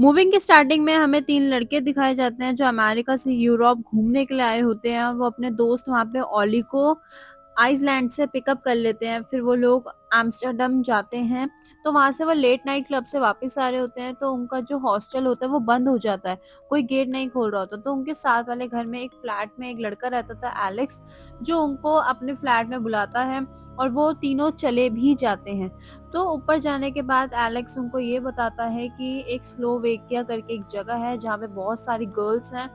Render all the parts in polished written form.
Moving की starting में हमें 3 लड़के दिखाए जाते हैं जो अमेरिका से यूरोप घूमने के लिए आए होते हैं। वो अपने दोस्त वहाँ पे ओली को आइसलैंड से पिकअप कर लेते हैं। फिर वो लोग एम्स्टर्डम जाते हैं। तो वहाँ से वो लेट नाइट क्लब से वापस आ रहे होते हैं, तो उनका जो हॉस्टल होता है वो बंद हो जाता है। कोई गेट नहीं खोल रहा होता, तो उनके साथ वाले घर में एक फ्लैट में एक लड़का रहता था एलेक्स, जो उनको अपने फ्लैट में बुलाता है और वो तीनों चले भी जाते हैं। तो ऊपर जाने के बाद एलेक्स उनको ये बताता है कि एक स्लोवेकिया करके एक जगह है जहाँ पे बहुत सारी गर्ल्स हैं।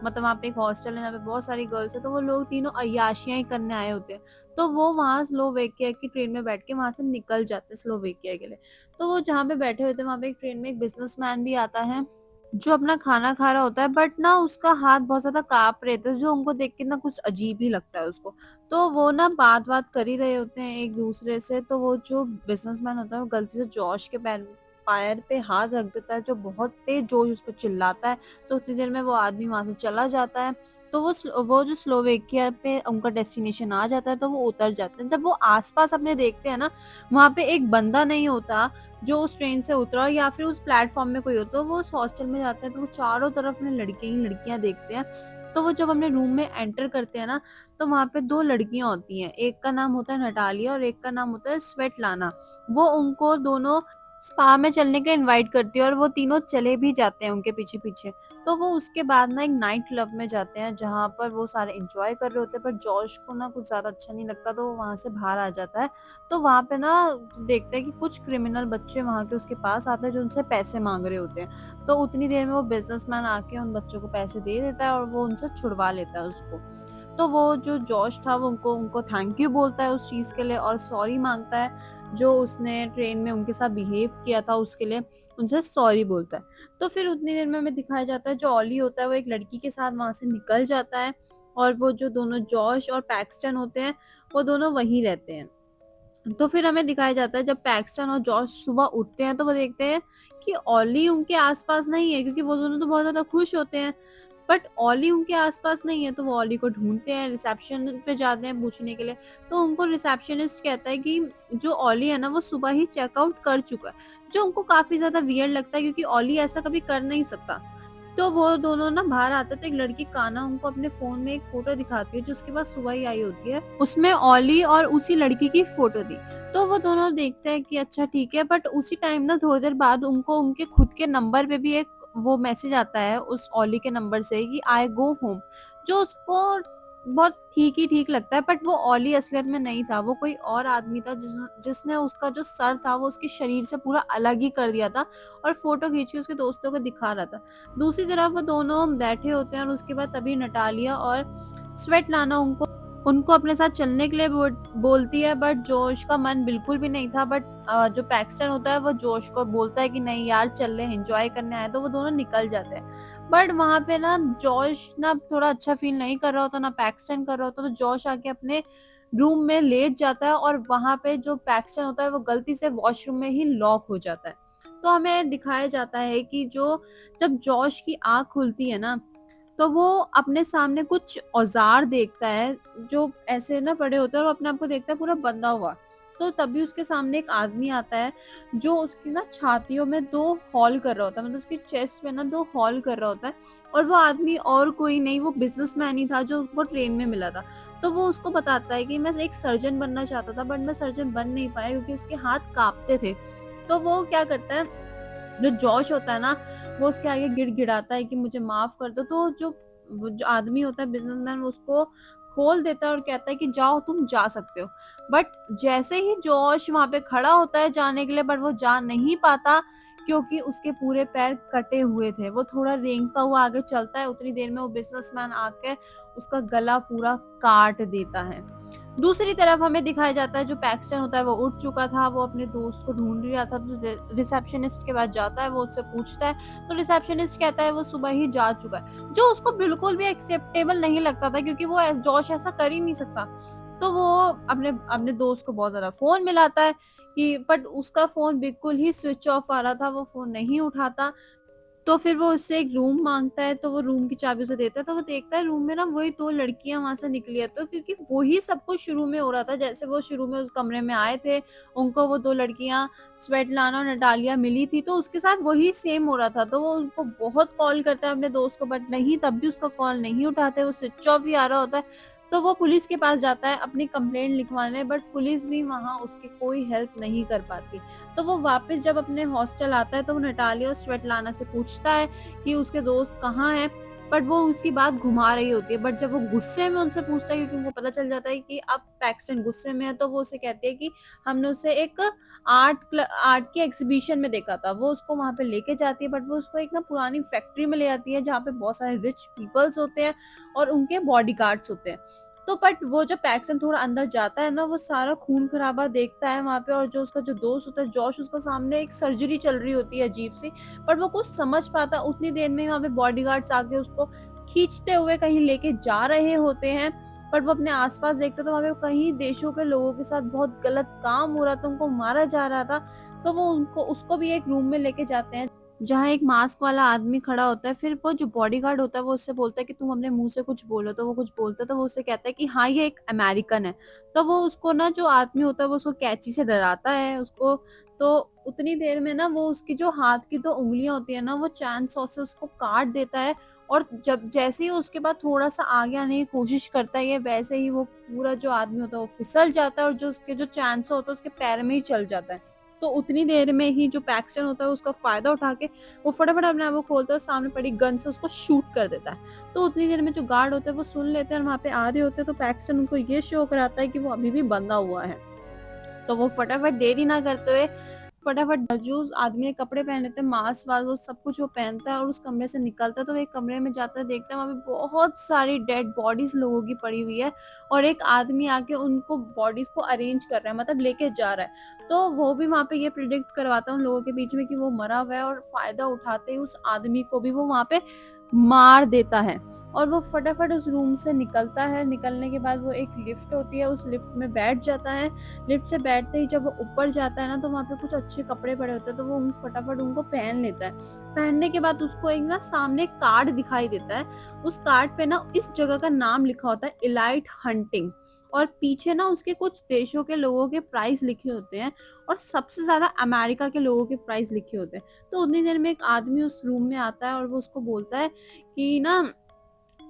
मतलब वहाँ पे एक हॉस्टल है जहाँ पे बहुत सारी गर्ल्स है, तो वो लोग तीनों अय्याशियां ही करने आए होते हैं। तो वो वहाँ स्लोवेकिया की ट्रेन में बैठ के वहाँ से निकल जाते हैं स्लोवेकिया के लिए। तो वो जहाँ पे बैठे होते हैं वहाँ पे एक ट्रेन में एक बिजनेसमैन भी आता है जो अपना खाना खा रहा होता है, बट ना उसका हाथ बहुत ज्यादा कांप रहे थे, जो उनको देख के ना कुछ अजीब ही लगता है उसको। तो वो ना बात बात कर ही रहे होते हैं एक दूसरे से, तो वो जो बिजनेसमैन होता है वो गलती से जॉश के पैर पैर पे हाथ रख देता है, जो बहुत तेज जोश उस पर चिल्लाता है। तो उतनी देर में वो आदमी वहां से चला जाता है। तो वो जो स्लोवेकिया पे उनका डेस्टिनेशन आ जाता है, तो वो उतर जाते हैं। जब वो आसपास अपने देखते हैं ना, वहां पे एक बंदा नहीं होता जो उस ट्रेन से उतरा या फिर उस प्लेटफॉर्म में कोई हो। तो वो उस हॉस्टल में जाते हैं, तो वो चारों तरफ में लड़के ही लड़कियां देखते हैं। तो वो जब अपने रूम में एंटर करते हैं ना, तो वहाँ पे 2 लड़कियाँ होती हैं, एक का नाम होता है नटालिया और एक का नाम होता है स्वेटलाना। वो उनको दोनों स्पा में चलने का इनवाइट करती है और वो तीनों चले भी जाते हैं उनके पीछे-पीछे। तो वो उसके बाद ना एक नाइट क्लब में जाते हैं जहाँ पर वो सारे एन्जॉय कर रहे होते हैं, पर जॉश को ना कुछ ज़्यादा अच्छा नहीं लगता, तो वो वहाँ से बाहर आ जाता है। तो वहाँ पे ना देखते हैं कि कुछ क्रिमिनल बच्चे वहाँ के उसके पास आते हैं जो उनसे पैसे माँग रहे होते हैं। तो उतनी देर में वो बिज़नेसमैन आके उन बच्चों को पैसे दे देता है और वो उनसे छुड़वा लेता है उसको। तो वो जो जॉश था वो उनको उनको थैंक यू बोलता है उस चीज़ के लिए और सॉरी माँगता है, जो उसने ट्रेन में उनके साथ बिहेव किया था उसके लिए उनसे सॉरी बोलता है। तो फिर उतनी देर में हमें दिखाया जाता है जो ऑली होता है वो एक लड़की के साथ वहाँ से निकल जाता है और वो जो दोनों जॉश और पैक्सटन होते हैं, वो दोनों वहीं रहते हैं। तो फिर हमें दिखाया जाता है जब पैक्सटन और जॉश सुबह उठते हैं तो वो देखते हैं कि ऑली उनके आसपास नहीं है, क्योंकि वो दोनों तो बहुत ज़्यादा खुश होते हैं। बट ऑली उनके आसपास नहीं है, तो वो ऑली को ढूँढते हैं, रिसेप्शन पे जाते हैं पूछने के लिए। तो उनको रिसेप्शनिस्ट कहता है कि जो ऑली है ना वो सुबह ही चेकआउट कर चुका है, जो उनको काफ़ी ज़्यादा वियर्ड लगता है क्योंकि ऑली ऐसा कभी कर नहीं सकता। तो वो दोनों ना बाहर आते हैं, तो एक लड़की काना उनको अपने फ़ोन में एक फ़ोटो दिखाती है जो उसके पास सुबह ही आई होती है। उसमें ऑली और उसी लड़की की फ़ोटो थी। तो वो दोनों देखते हैं कि अच्छा ठीक है, बट उसी टाइम ना थोड़ी देर बाद उनको उनके खुद के नंबर पे भी एक वो मैसेज आता है उस ऑली के नंबर से कि आई गो होम, जो उसको बहुत ठीक ही ठीक लगता है। बट वो ऑली असलियत में नहीं था, वो कोई और आदमी था जिसने उसका जो सर था वो उसके शरीर से पूरा अलग ही कर दिया था और फोटो खींच के उसके दोस्तों को दिखा रहा था। दूसरी तरफ वो दोनों बैठे होते हैं और उसके बाद तभी नटालिया और स्वेटलाना उनको उनको अपने साथ चलने के लिए बोलती है, बट जोश का मन बिल्कुल भी नहीं था। बट जो पैक्सटन होता है वो जोश को बोलता है कि नहीं यार चल ले, एंजॉय करने आए, तो वो दोनों निकल जाते हैं। बट वहां पे ना जोश ना थोड़ा अच्छा फील नहीं कर रहा होता, ना पैक्सटन कर रहा होता, तो जोश आके अपने रूम में लेट जाता है और वहां पे जो पैक्सटन होता है वो गलती से वॉशरूम में ही लॉक हो जाता है। तो हमें दिखाया जाता है कि जब जॉश की आँख खुलती है ना, तो वो अपने सामने कुछ औज़ार देखता है, जो ऐसे ना पड़े होते हैं और वो अपने आप को देखता है पूरा बंधा हुआ। तो तभी उसके सामने एक आदमी आता है, जो उसकी ना छातियों में 2 हॉल कर रहा होता है, मतलब उसकी चेस्ट में ना 2 हॉल कर रहा होता है। और वो आदमी और कोई नहीं, वो बिज़नेसमैन ही था जो उसको ट्रेन में मिला था। तो वो उसको बताता है कि मैं एक सर्जन बनना चाहता था, बट मैं सर्जन बन नहीं पाया क्योंकि उसके हाथ काँपते थे। तो वो क्या करता है, जो जॉश होता है ना, वो उसके आगे गिड़गिड़ाता है कि मुझे माफ़ कर दो। तो वो जो आदमी होता है बिज़नेसमैन, वो उसको खोल देता है और कहता है कि जाओ, तुम जा सकते हो। बट जैसे ही जॉश वहाँ पे खड़ा होता है जाने के लिए, बट वो जा नहीं पाता क्योंकि उसके पूरे पैर कटे हुए थे। वो थोड़ा रेंगता हुआ आगे चलता है, उतनी देर में वो बिज़नेसमैन आके उसका गला पूरा काट देता है। दूसरी तरफ हमें दिखाया जाता है जो पैक्सटन होता है वो उठ चुका था, वो अपने दोस्त को ढूंढ रहा था, तो रिसेप्शनिस्ट के पास जाता है, वो उससे पूछता है, तो रिसेप्शनिस्ट कहता है वो सुबह ही जा चुका है, जो उसको बिल्कुल भी एक्सेप्टेबल नहीं लगता था क्योंकि वो जॉश ऐसा कर ही नहीं सकता। तो वो अपने अपने दोस्त को बहुत ज्यादा फोन मिलाता है कि, बट उसका फोन बिल्कुल ही स्विच ऑफ आ रहा था, वो फोन नहीं उठाता। तो फिर वो उससे एक रूम माँगता है, तो वो रूम की चाबी उसे देता है, तो वो देखता है रूम में ना वही 2 लड़कियाँ वहाँ से निकली है। तो क्योंकि वही सब कुछ शुरू में हो रहा था, जैसे वो शुरू में उस कमरे में आए थे, उनको वो 2 लड़कियाँ स्वेटलाना और नटालिया मिली थी, तो उसके साथ वही सेम हो रहा था। तो वो उनको बहुत कॉल करता है अपने दोस्त को, बट नहीं, तब भी उसका कॉल नहीं उठाते, वो स्विच ऑफ ही आ रहा होता है। तो वो पुलिस के पास जाता है अपनी कंप्लेंट लिखवाने, बट पुलिस भी वहाँ उसकी कोई हेल्प नहीं कर पाती। तो वो वापस जब अपने हॉस्टल आता है, तो वो नटालिया और स्वेटलाना से पूछता है कि उसके दोस्त कहाँ हैं, बट वो उसकी बात घुमा रही होती है। बट जब वो गुस्से में उनसे पूछता है, क्योंकि उनको पता चल जाता है कि अब पैक्सटन गुस्से में है, तो वो उसे कहती है कि हमने उसे एक आर्ट के एग्जीबिशन में देखा था। वो उसको वहां पे लेके जाती है, बट वो उसको एक ना पुरानी फैक्ट्री में ले जाती है, जहाँ पे बहुत सारे रिच पीपल्स होते हैं और उनके बॉडी गार्ड्स होते हैं। तो बट वो जब पैक्सन थोड़ा अंदर जाता है ना, वो सारा खून खराबा देखता है वहाँ पे, और जो उसका जो दोस्त होता है जॉश, उसका सामने एक सर्जरी चल रही होती है अजीब सी, पर वो कुछ समझ पाता। उतनी देर में वहाँ पे बॉडीगार्ड्स आके उसको खींचते हुए कहीं लेके जा रहे होते हैं। पर वो अपने आसपास देखते तो वहाँ पे कहीं देशों के लोगों के साथ बहुत गलत काम हो रहा था, उनको मारा जा रहा था। तो वो उनको उसको भी एक रूम में लेके जाते हैं, जहाँ एक मास्क वाला आदमी खड़ा होता है। फिर वो जो बॉडीगार्ड होता है वो उससे बोलता है कि तुम अपने मुंह से कुछ बोलो, तो वो कुछ बोलता है, तो वो उससे कहता है कि हाँ, ये एक अमेरिकन है। तो वो उसको ना, जो आदमी होता है वो उसको कैंची से डराता है उसको। तो उतनी देर में ना वो उसकी जो हाथ की 2 उंगलियां होती है ना, वो चैन सॉ से उसको काट देता है। और जब जैसे ही उसके बाद थोड़ा सा आगे आने की कोशिश करता है, वैसे ही वो पूरा जो आदमी होता है वो फिसल जाता है, और जो उसके जो चैन सॉ होता है उसके पैर में ही चल जाता है। तो उतनी देर में ही जो पैक्सटन होता है उसका फायदा उठा के वो फटाफट अपने आप को खोलता है और सामने पड़ी गन से उसको शूट कर देता है। तो उतनी देर में जो गार्ड होते हैं वो सुन लेते हैं और वहाँ पे आ रहे होते हैं, तो पैक्सटन उनको ये शो कराता है कि वो अभी भी बंधा हुआ है। तो वो फटाफट देरी ना करते हुए फटाफट जो उस आदमी ने कपड़े पहने थे, मास्क वास्क वो सब कुछ वो पहनता है और उस कमरे से निकलता है। तो वो एक कमरे में जाता है, देखता है वहाँ पे बहुत सारी डेड बॉडीज लोगों की पड़ी हुई है, और एक आदमी आके उनको बॉडीज को अरेंज कर रहा है, मतलब लेके जा रहा है। तो वो भी वहाँ पे ये प्रिडिक्ट करवाता है उन लोगों के बीच में कि वो मरा हुआ है, और फायदा उठाते ही उस आदमी को भी वो वहाँ पे मार देता है। और वो फटाफट उस रूम से निकलता है। निकलने के बाद वो एक लिफ्ट होती है, उस लिफ्ट में बैठ जाता है। लिफ्ट से बैठते ही जब वो ऊपर जाता है ना, तो वहाँ पे कुछ अच्छे कपड़े पड़े होते हैं, तो वो फटाफट उनको पहन लेता है। पहनने के बाद उसको एक ना सामने कार्ड दिखाई देता है। उस कार्ड पे ना इस जगह का नाम लिखा होता है, इलाइट हंटिंग, और पीछे ना उसके कुछ देशों के लोगों के प्राइस लिखे होते हैं, और सबसे ज्यादा अमेरिका के लोगों के प्राइस लिखे होते हैं। तो उतनी देर में एक आदमी उस रूम में आता है और वो उसको बोलता है कि ना,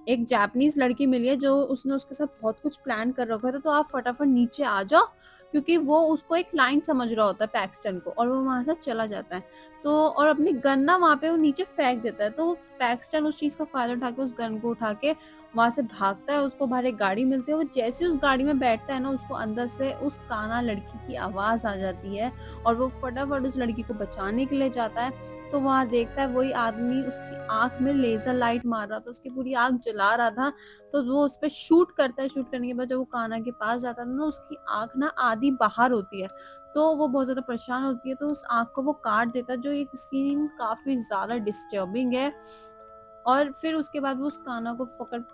एक जापानीज लड़की मिली है जो उसने उसके साथ बहुत कुछ प्लान कर रखा था, तो आप फटाफट नीचे आ जाओ। क्योंकि वो उसको एक क्लाइंट समझ रहा होता है पैक्सटन को, और वो वहां से चला जाता है। तो और अपनी गन ना वहां पे वो नीचे फेंक देता है। तो वो पैक्सटन उस चीज का फायदा उठा के उस गन को उठा के वहां से भागता है। उसको बाहर एक गाड़ी मिलती है, वो जैसे ही उस गाड़ी में बैठता है ना, उसको अंदर से उस काना लड़की की आवाज आ जाती है, और वो फटाफट उस लड़की को बचाने के लिए जाता है। तो वहां देखता है वही आदमी उसकी आंख में लेजर लाइट मार रहा था, उसकी पूरी आंख जला रहा था। तो वो उस पर शूट करता है। शूट करने के बाद जब वो काना के पास जाता है ना, उसकी आंख ना आधी बाहर होती है। तो वो बहुत ज्यादा परेशान होती है, तो उस आंख को वो काट देता है, जो एक सीन काफी ज्यादा डिस्टर्बिंग है। और फिर उसके बाद वो उस काना को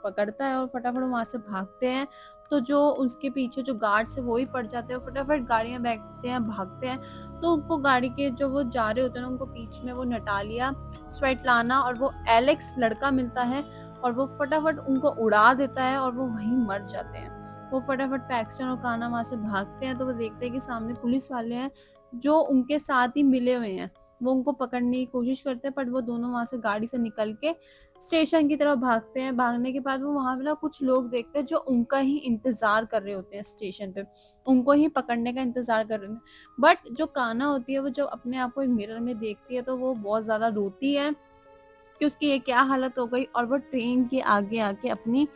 पकड़ता है और फटाफट वहां से भागते हैं। तो जो उसके पीछे जो गार्ड्स है वो ही पड़ जाते हैं, फटाफट गाड़ी में बैठते हैं, भागते हैं। तो उनको गाड़ी के जो वो जा रहे होते हैं ना, उनको बीच में वो नटालिया, स्वेटलाना और वो एलेक्स लड़का मिलता है, और वो फटाफट उनको उड़ा देता है और वो वहीं मर जाते हैं। वो फटाफट पैक्सटन और काना वहां से भागते हैं, तो वो देखते हैं कि सामने पुलिस वाले हैं जो उनके साथ ही मिले हुए हैं। वो उनको पकड़ने की कोशिश करते हैं, पर वो दोनों वहां से गाड़ी से निकल के स्टेशन की तरफ भागते हैं। भागने के बाद वो वहां पे ना कुछ लोग देखते हैं जो उनका ही इंतजार कर रहे होते हैं स्टेशन पे, उनको ही पकड़ने का इंतजार कर रहे हैं। बट जो काना होती है, वो जब अपने आप को एक मिरर में देखती है, तो वो बहुत ज्यादा रोती है कि उसकी ये क्या हालत हो गई, और वो ट्रेन के आगे आके अपनी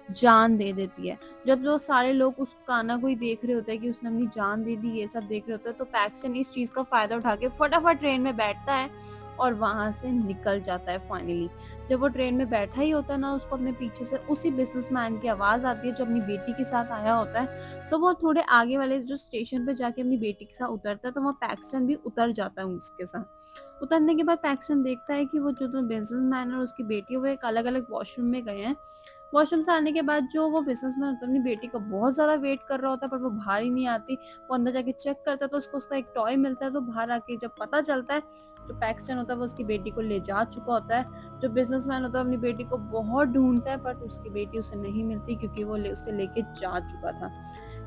जान दे देती है। जब वो सारे लोग उस काना को ही देख रहे होते हैं कि उसने अपनी जान दे दी, ये सब देख रहे होते हैं, तो पैक्सन इस चीज का फायदा उठा के फटाफट ट्रेन में बैठता है और वहां से निकल जाता है फाइनली। जब वो ट्रेन में बैठा ही होता है ना, उसको अपने पीछे से उसी बिजनेसमैन की आवाज आती है जो अपनी बेटी के साथ आया होता है। तो वो थोड़े आगे वाले जो स्टेशन पे जाके अपनी बेटी के साथ उतरता है, तो वहाँ पैक्सन भी उतर जाता है उसके साथ। उतरने के बाद पैक्सन देखता है कि वो जो बिजनेसमैन और उसकी बेटी है वो एक अलग अलग वॉशरूम में गए हैं। वॉशरूम से आने के बाद जो वो बिज़नेसमैन होता है अपनी बेटी का बहुत ज़्यादा वेट कर रहा होता है, पर वो बाहर ही नहीं आती। वो अंदर जाके चेक करता है तो उसको उसका एक टॉय मिलता है, तो बाहर आके जब पता चलता है, जो पैक्सटन होता है वो उसकी बेटी को ले जा चुका होता है। जो बिज़नेसमैन होता है अपनी बेटी को बहुत ढूँढता है, बट उसकी बेटी उसे नहीं मिलती क्योंकि वो उसे लेके जा चुका था।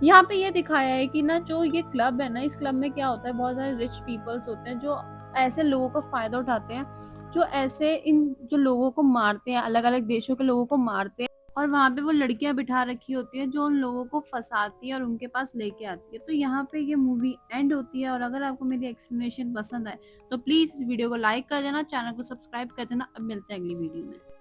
यहाँ पे ये दिखाया है कि ना जो ये क्लब है ना, इस क्लब में क्या होता है, बहुत सारे रिच पीपल्स होते हैं जो ऐसे लोगों का फ़ायदा उठाते हैं, जो ऐसे इन जो लोगों को मारते हैं, अलग-अलग देशों के लोगों को मारते हैं, और वहाँ पे वो लड़कियाँ बिठा रखी होती हैं जो उन लोगों को फँसाती है और उनके पास लेके आती है। तो यहाँ पे ये मूवी एंड होती है, और अगर आपको मेरी एक्सप्लेनेशन पसंद आए, तो प्लीज़ इस वीडियो को लाइक कर देना, चैनल को सब्सक्राइब कर देना। अब मिलते हैं अगली वीडियो में।